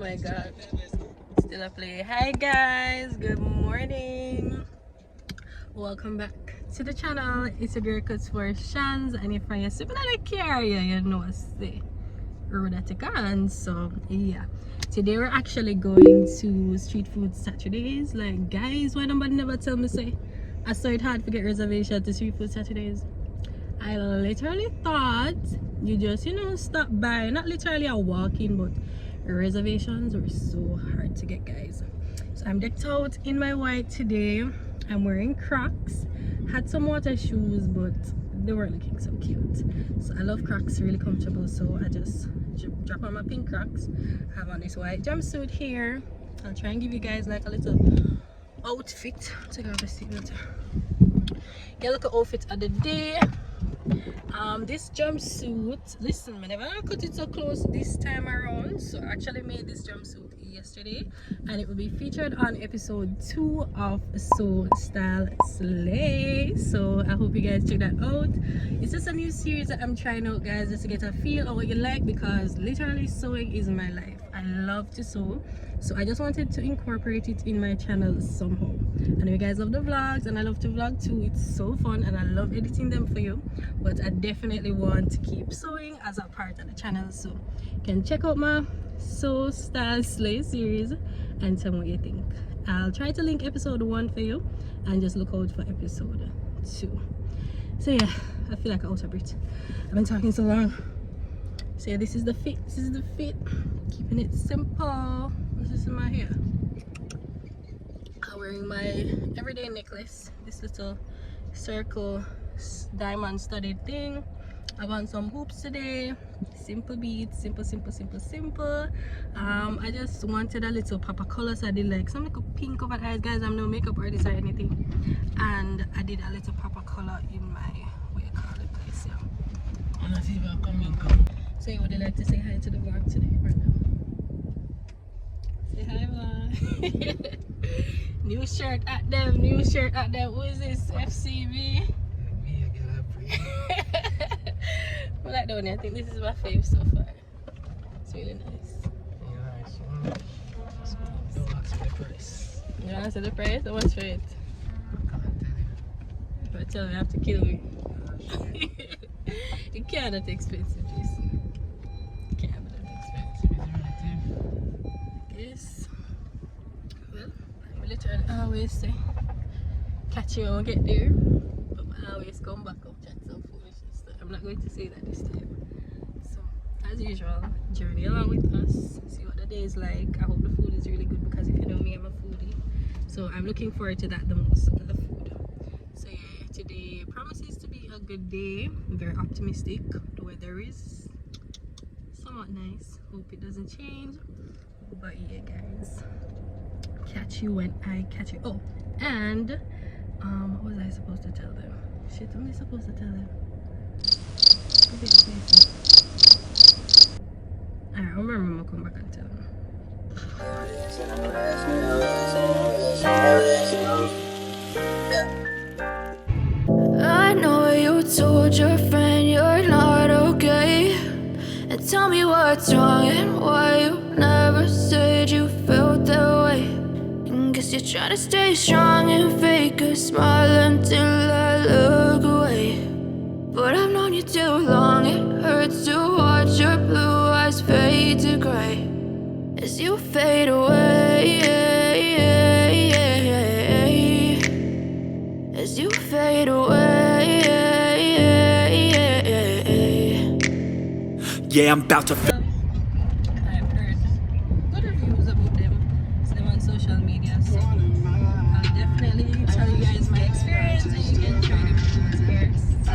my god. Still a play. Hi guys, good morning. Welcome back to the channel. It's a girl Couture Shanz, and if you're sipping on a carrier, you know what's the road that take on. So yeah, today we're actually going to Street Food Saturdays. Like guys, why nobody never tell me say I saw it hard to get reservation to Street Food Saturdays? I literally thought you just, you know, stop by, not literally a walk-in, but reservations were so hard to get, guys. So I'm decked out in my white today. I'm wearing Crocs. Had some water shoes, but they weren't looking so cute. So I love Crocs, really comfortable. So I just drop on my pink Crocs. I have on this white jumpsuit here. I'll try and give you guys like a little outfit. Take off the seatbelt. Get a look at outfit of the day. This jumpsuit, listen, I never cut it so close this time around, so I actually made this jumpsuit yesterday and it will be featured on episode 2 of Soul Style Slay. So I hope you guys check that out. It's just a new series that I'm trying out, guys, just to get a feel of what you like, because literally sewing is my life. I love to sew, so I just wanted to incorporate it in my channel somehow. I know you guys love the vlogs and I love to vlog too. It's so fun and I love editing them for you, but I definitely want to keep sewing as a part of the channel. So you can check out my Soul Style Slay series and tell me what you think. I'll try to link episode 1 for you and just look out for episode 2. So yeah, I feel like I'm out of breath. I've been talking so long. So yeah, this is the fit. This is the fit. Keeping it simple. This is in my hair. I'm wearing my everyday necklace. This little circle diamond studded thing. I want some hoops today. Simple beads, simple. I just wanted a little pop of color, so I did like some little pink over the eyes, guys. I'm no makeup artist or anything, and I did a little pop of color in my, what you call it, place here. And I see if I come. So you would like to say hi to the vlog today right now? Say hi, vlog. New shirt at them. Who is this? FCB. I like that one. I think this is my fave so far. It's really nice. Yeah, nice. Don't answer the price. You don't answer the price? How much for it? I can't tell you. If I tell me, I have to kill you. It can't be expensive, Jason. It can't be that expensive. I guess. Well, I'm literally always say catch you when we get there, but I always come back up chat some foolishness. So I'm not going to say that this time. So as usual, journey along with us, see what the day is like. I hope the food is really good, because if you know me, I'm a foodie, so I'm looking forward to that the most, the food. So yeah, today promises to be a good day. I'm very optimistic. The weather is somewhat nice. Hope it doesn't change, but yeah guys, catch you when I catch you. Oh, and what was I supposed to tell them? Shit, what am I supposed to tell them? Alright, I'll remember, I'm gonna come back and tell them. I know you told your friend you're not okay, and tell me what's wrong and why you never said you felt that way. And guess you're trying to stay strong and fake a smile until I look away. But I've known you too long, it hurts to watch your blue eyes fade to gray as you fade away, as you fade away. Yeah, I'm about to I've heard good reviews about them. It's them on social media, so I'll definitely tell you guys my experience and you can try the foods here. So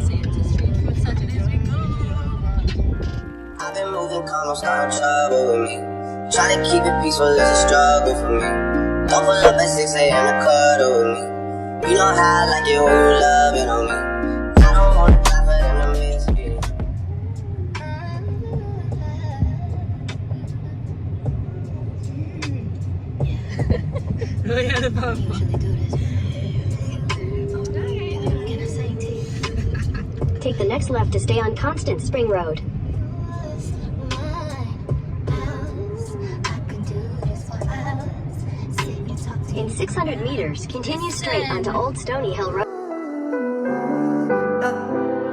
see you to Street Food Saturdays we go. I've been moving calm, don't start trouble with me. Trying to keep it peaceful is a struggle for me. Don't pull up at 6 a.m. to cuddle with me. You know how I like it when you love it on me. I don't wanna die for them to miss me. Oh yeah, the papa. Take the next left to stay on Constant Spring Road. In 600 meters, continue straight onto Old Stony Hill Road.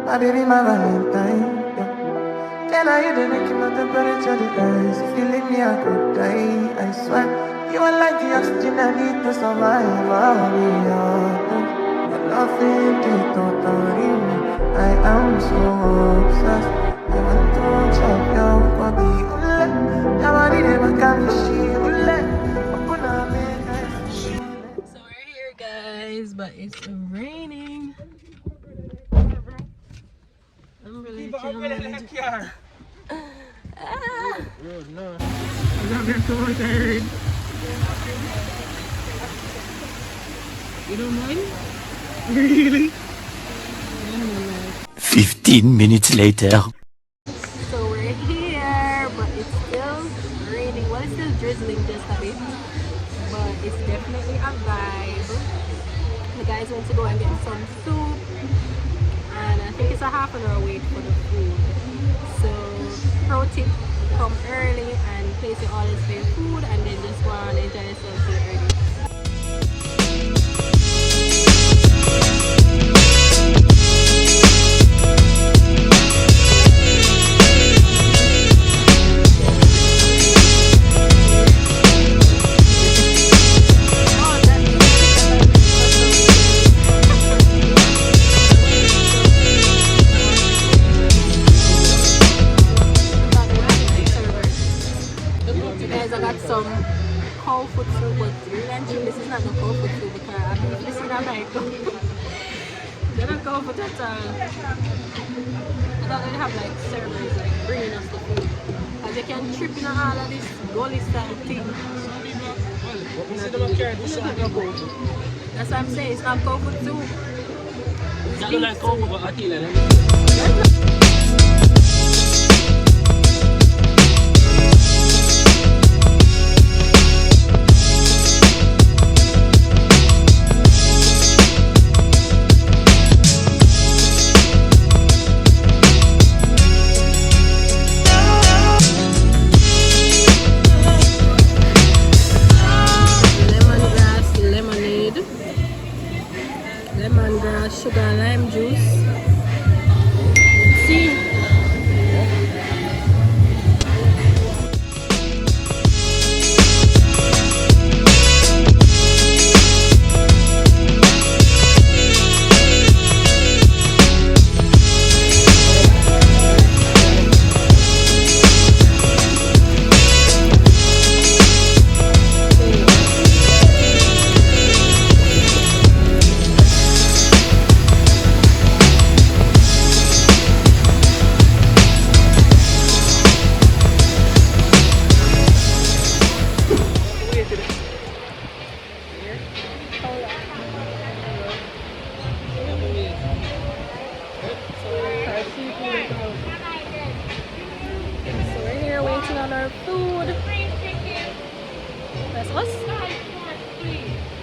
My baby, my Valentine. Yeah. Can I hear the making of temperature rise? If you leave me, I could die. I swear, you are like the oxygen I need to survive. I'll be honest. Your loving is totally me. I am so obsessed. I want to chop your body. Your body never can be she. So we're here, guys, but it's raining. I'm really chilling. You don't mind? Really? 15 minutes later. So we're here, but it's still raining. Well, it's still drizzling just a bit, but it's definitely a vibe. The guys went to go and get some soup, and I think it's a half an hour wait for the food. So pro tip, come early and place your orders for your food, and then just go and enjoy yourself till early. Some cold food soup, but really this is not the cold food soup because I mean this is not like they're not cold food at all. I don't really have like servers like bringing us the food, as you can trip in all of this gully style thing. That's what I'm saying, it's not cold food soup. It's beef like cold food, but I feel like lemongrass, sugar, lime juice. See? On our food. That's us.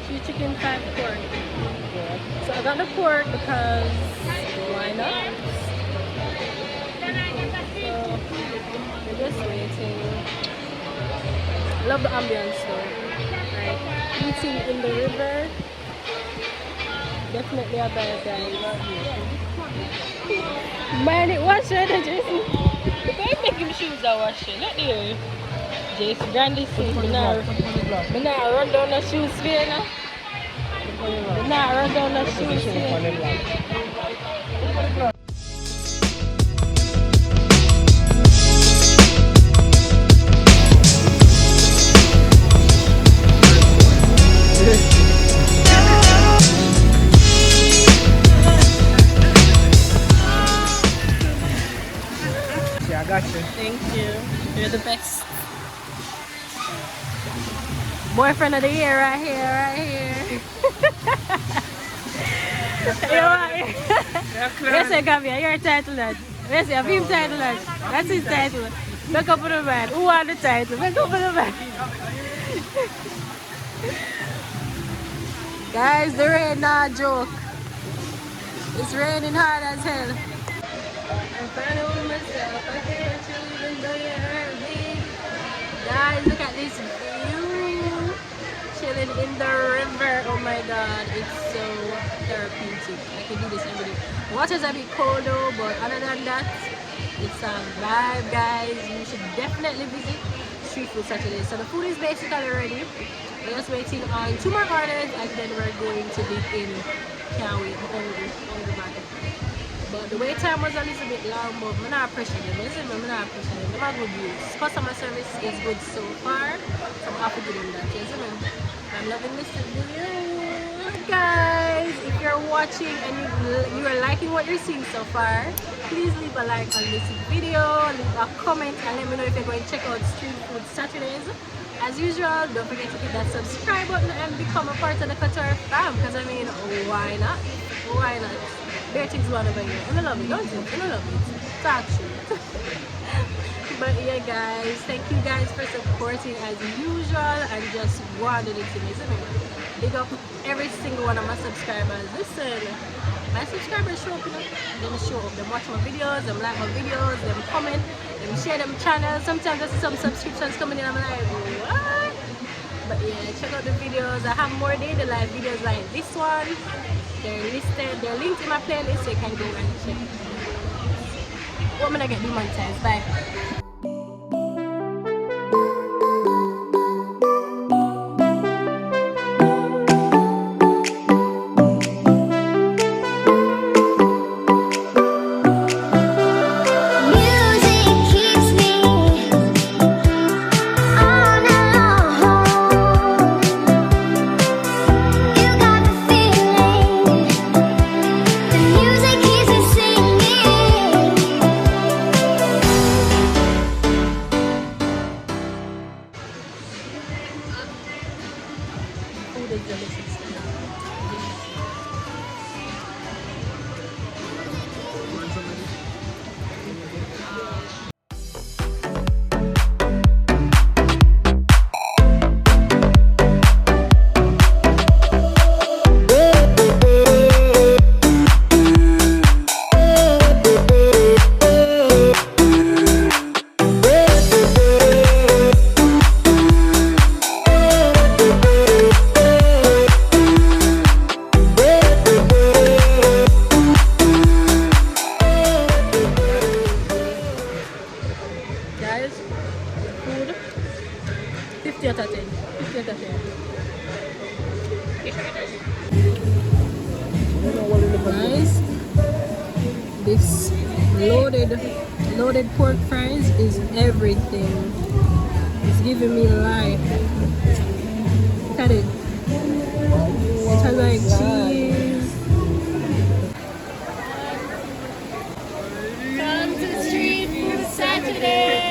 3 chicken, 5 pork. So I got the pork because why not? So we're just waiting. I love the ambience though. Like eating in the river. Definitely a better guys. Man, it was better, Jason. Why make him shoes that wash it? Look here. Jason, Grandy says, I'm not run down the shoes for you now. I'm not run down the shoes for I got you. Thank you. You're the best. Boyfriend of the year right here, right here. Yes, I come here. You're a title lad. Yes, I'm him title lad. That's his title. Look up for the man. Who won the title? Look up for the man. Guys, the rain not a joke. It's raining hard as hell. I'm finally with myself. I can't chill even though you hurt me. Guys, look at this view. Chilling in the rain. god, it's so therapeutic. I can do this every day. Water's a bit cold though, but other than that, it's a vibe, guys. You should definitely visit Street Food Saturday. So the food is basically ready. We're just waiting on 2 more orders and then we're going to dig in. Can't wait, hungry man. But the wait time was a little bit long, but I'm not pressure them. Listen, I'm not pressure them. They're good views. Customer service is good so far. So I'm happy to do that. Yes, I'm loving this video. Guys, if you're watching and you are liking what you're seeing so far, please leave a like on this video, leave a comment, and let me know if you're going to check out Street Food Saturdays. As usual, don't forget to hit that subscribe button and become a part of the Couture fam, because I mean, why not? Why not? Bare things one over here. I love it, don't you? I love it. It's actually. But yeah, guys, thank you guys for supporting as usual and just wanted it to me. Big up every single one of my subscribers. Listen, my subscribers show up, you know. Them show up, them watch my videos, them like my videos, them comment, them share them channels. Sometimes I see some subscriptions coming in, I'm like, what? But yeah, check out the videos. I have more daily live videos like this one. They're listed, they're linked in my playlist, so you can go and check. What am I gonna get demonetized? Bye. Guys, food 50 out of 10. 50 out of 10. Guys, this loaded pork fries is everything. It's giving me life. Look at it. It has like cheese. Come to Street Food Saturday.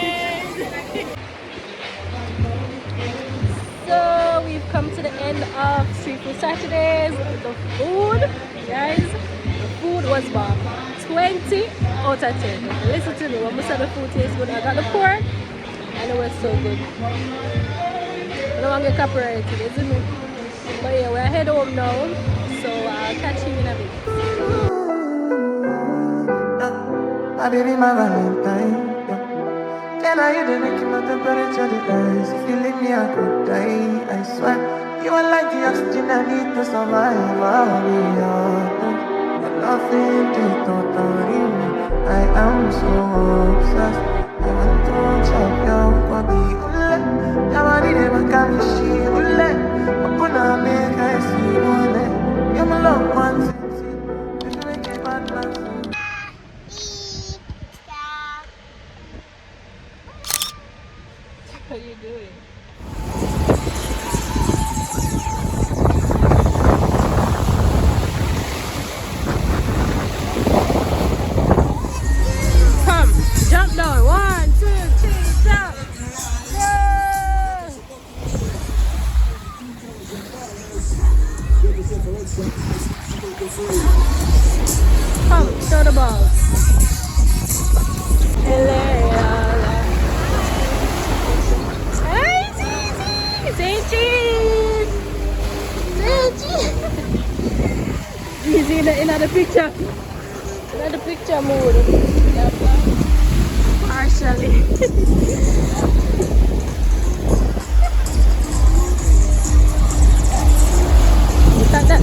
So we've come to the end of Street Food Saturdays. The food, guys, the food was bomb. 20 out of 10. Listen to me, when we said the food tastes good, I got the pork and it was so good. I don't want to get copyrighted, isn't it? But yeah, we're head home now, so I'll catch you in a bit. My baby, my Valentine. Can I hear the making my temperature rise? If you leave me, I could die. I swear, you are like the oxygen I need to survive. I'll be honest. You're nothing to totally me. I am so obsessed. I want to chop your body. Yamari de Makamishi. Open a make I see one. You're my love one. You make a bad man. What are you doing? Come, jump down. 1, 2, 3, jump. Yeah. Come, throw the ball. Say cheese! Say cheese! He's in another picture. Another picture mode. Partially. You thought that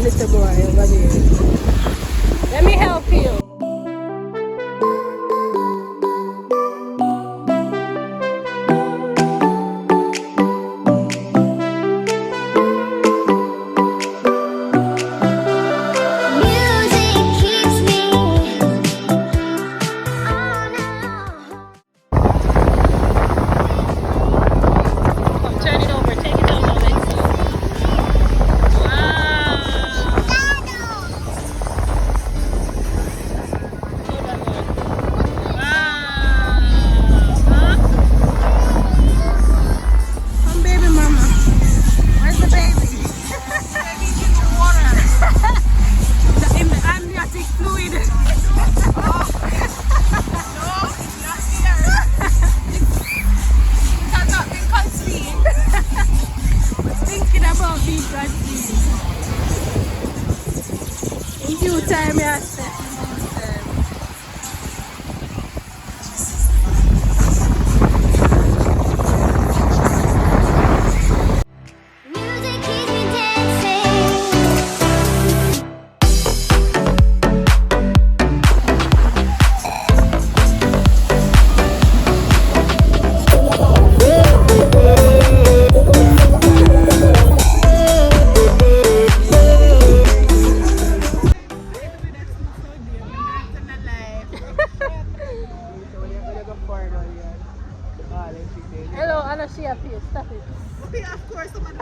I know she happy. Stop it. Okay, of course, someone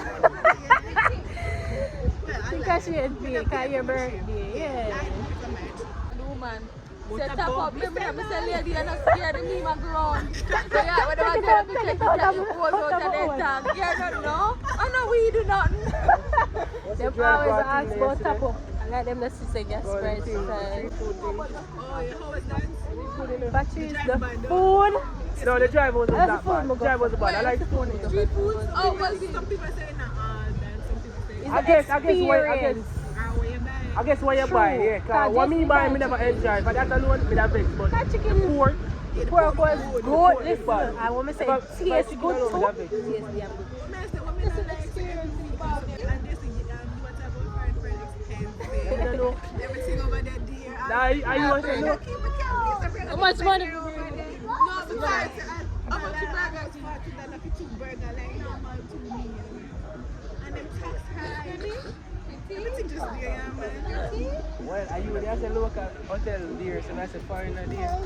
Because she had me, because your birthday. Yeah. No, man. Set up up, me say lady, you're not scared of me, my ground. So yeah, when I tell me check it out, you hold out and then tag. You don't know? I know we do nothing. Them always ask about top up. I let them just say gas price. Oh, yeah, how is that? Batteries, the food. No, the drive wasn't That's that the food, bad. my The drive wasn't bad. I like the food. Street food? Oh, well, some people say not all, then some people say I guess what you buy, yeah. Cause what me buy, me never enjoy. But that alone, me that vex. But That chicken pork, pork was good. Listen, bad. I want to say But taste chicken good alone, too. that vex. Taste damn good. It's an experience. And this is what's about friend expensive. I don't know. Everything over there, dear. Nah, I want to know. How much money? No, because how much you burgers for $2 for 2 burgers, like normal 2 million. And them tax high. Everything just there, yeah, man. Well, are you there? I said local hotel there, so I said foreigner there.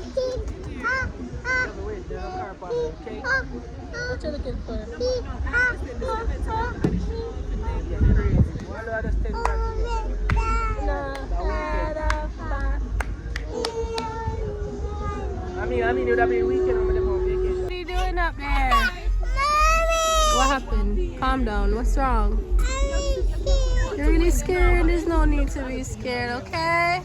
Wait, there's a car park, okay? What you looking for? Yeah, crazy. What do I just take back here? I mean, it would have been a weekend when I'm on vacation. What are you doing up there? What happened? Calm down. What's wrong? You're really scared? There's no need to be scared, okay?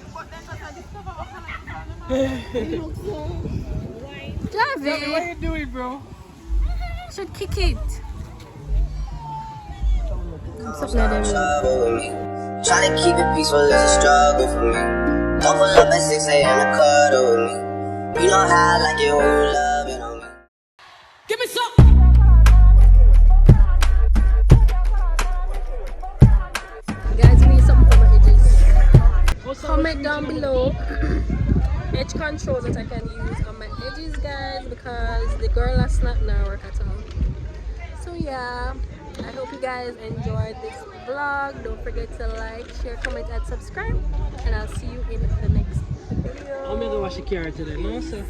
Javi, What are you doing, bro? should kick it. Trouble with me. Try to keep it peaceful, it's a struggle for me. Don't pull up at 6 a.m. to cuddle with me. You know how I like it when you love it on me. Give me some. Guys, we need something for my edges. Comment down below edge controls that I can use on my edges, guys, because the girl last night now work at all. So yeah, I hope you guys enjoyed this vlog. Don't forget to like, share, comment, and subscribe, and I'll see you in the next video. I'm gonna wash the car today, no sir.